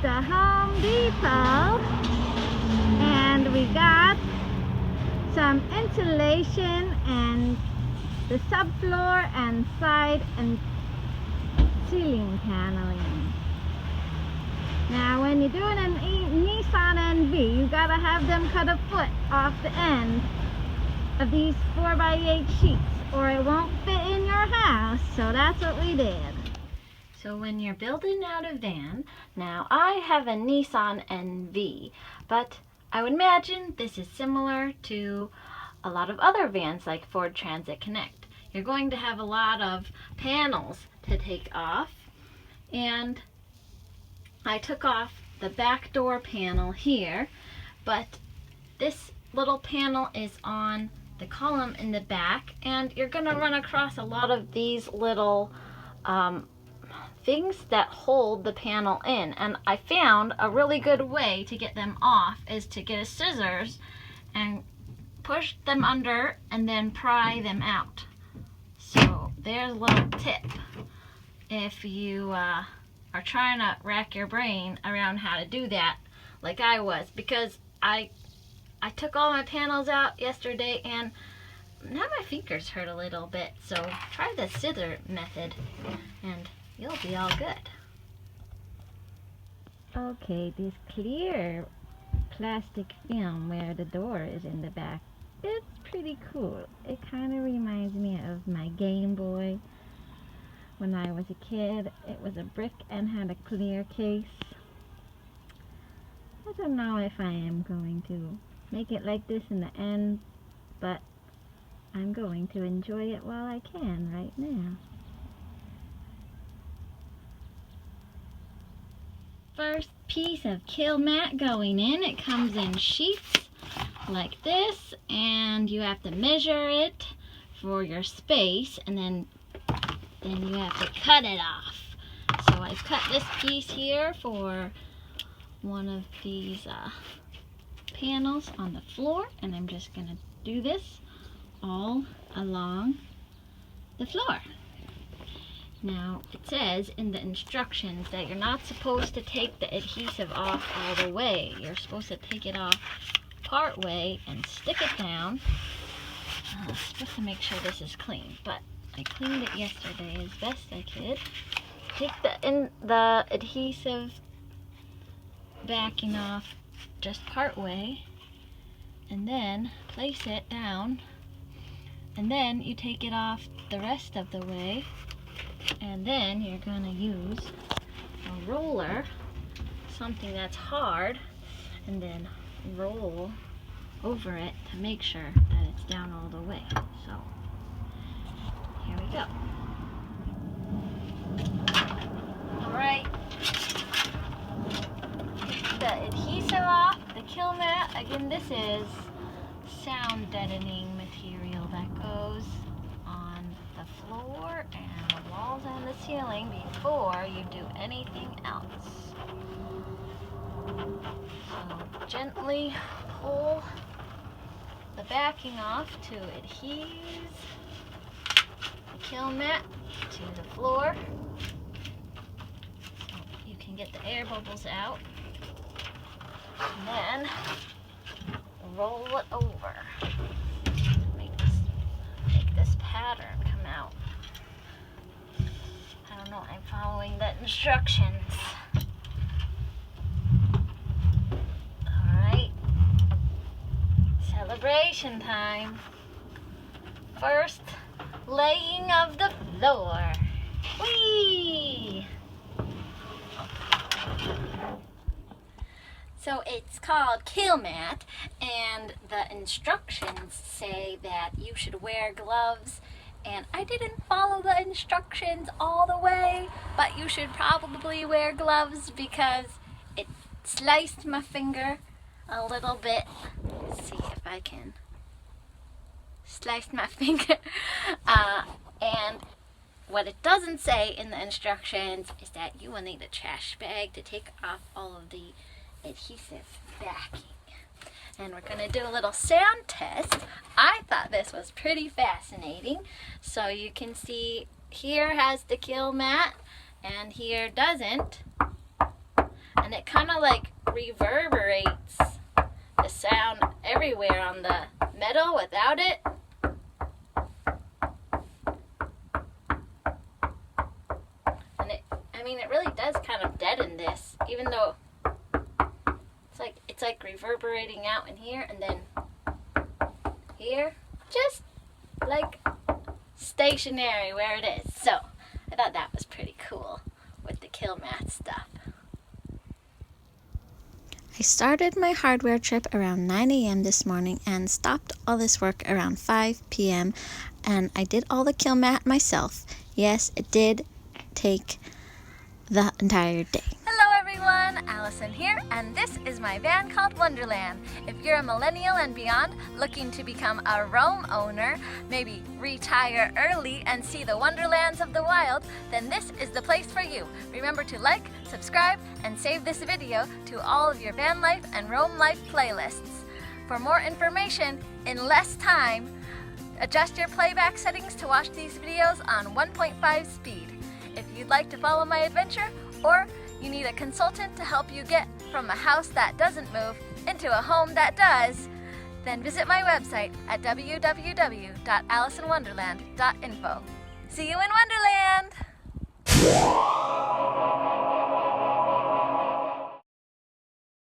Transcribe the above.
the Home Depot, and we got some insulation and the subfloor and side and ceiling paneling. Now when you're doing a Nissan NV, you gotta have them cut a foot off the end of these 4x8 sheets or it won't fit in your house. So that's what we did. So when you're building out a van, now I have a Nissan NV, but I would imagine this is similar to a lot of other vans like Ford Transit Connect. You're going to have a lot of panels to take off, and I took off the back door panel here, but this little panel is on the column in the back, and you're going to run across a lot of these little things that hold the panel in, and I found a really good way to get them off is to get a scissors and push them under and then pry them out. So there's a little tip if you are trying to rack your brain around how to do that like I was, because I took all my panels out yesterday and now my fingers hurt a little bit. So try the scissor method and you'll be all good. Okay, this clear plastic film where the door is in the back, it's pretty cool. It kind of reminds me of my Game Boy when I was a kid. It was a brick and had a clear case. I don't know if I am going to make it like this in the end, but I'm going to enjoy it while I can right now. First piece of Kilmat going in. It comes in sheets like this, and you have to measure it for your space, and then you have to cut it off. So I've cut this piece here for one of these panels on the floor, and I'm just gonna do this all along the floor. Now, it says in the instructions that you're not supposed to take the adhesive off all the way. You're supposed to take it off part way and stick it down. Just to make sure this is clean, but I cleaned it yesterday as best I could. Take the adhesive backing off just part way, and then place it down, and then you take it off the rest of the way. And then you're going to use a roller, something that's hard, and then roll over it to make sure that it's down all the way. So, here we go. Alright, take the adhesive off, the Kilmat. Again, this is sound deadening material that goes on the floor and the walls and the ceiling before you do anything else. So gently pull the backing off to adhese the Kilmat to the floor so you can get the air bubbles out, and then roll it over. Make this pattern come out. I don't know, I'm following the instructions. Alright, celebration time. First laying of the floor. Whee! So it's called Kilmat, and the instructions say that you should wear gloves, and I didn't follow the instructions all the way, but you should probably wear gloves because it sliced my finger a little bit. Let's see if I can slice my finger. And what it doesn't say in the instructions is that you will need a trash bag to take off all of the adhesive backing. And we're going to do a little sound test. I thought this was pretty fascinating. So you can see here has the Kilmat and here doesn't. and it kind of like reverberates the sound everywhere on the metal without it. And it really does kind of deaden this, even though it's like reverberating out in here and then here, just like stationary where it is. So I thought that was pretty cool with the Kilmat stuff. I started my hardware trip around 9 a.m. this morning and stopped all this work around 5 p.m. and I did all the Kilmat myself. Yes, it did take the entire day. Hello everyone, Allison here, and this is my van called Wonderland. If you're a millennial and beyond looking to become a roam owner, maybe retire early and see the wonderlands of the wild, then this is the place for you. Remember to like, subscribe, and save this video to all of your van life and roam life playlists. For more information in less time, adjust your playback settings to watch these videos on 1.5 speed. If you'd like to follow my adventure, or you need a consultant to help you get from a house that doesn't move into a home that does, then visit my website at www.allisonwonderland.info. See you in Wonderland!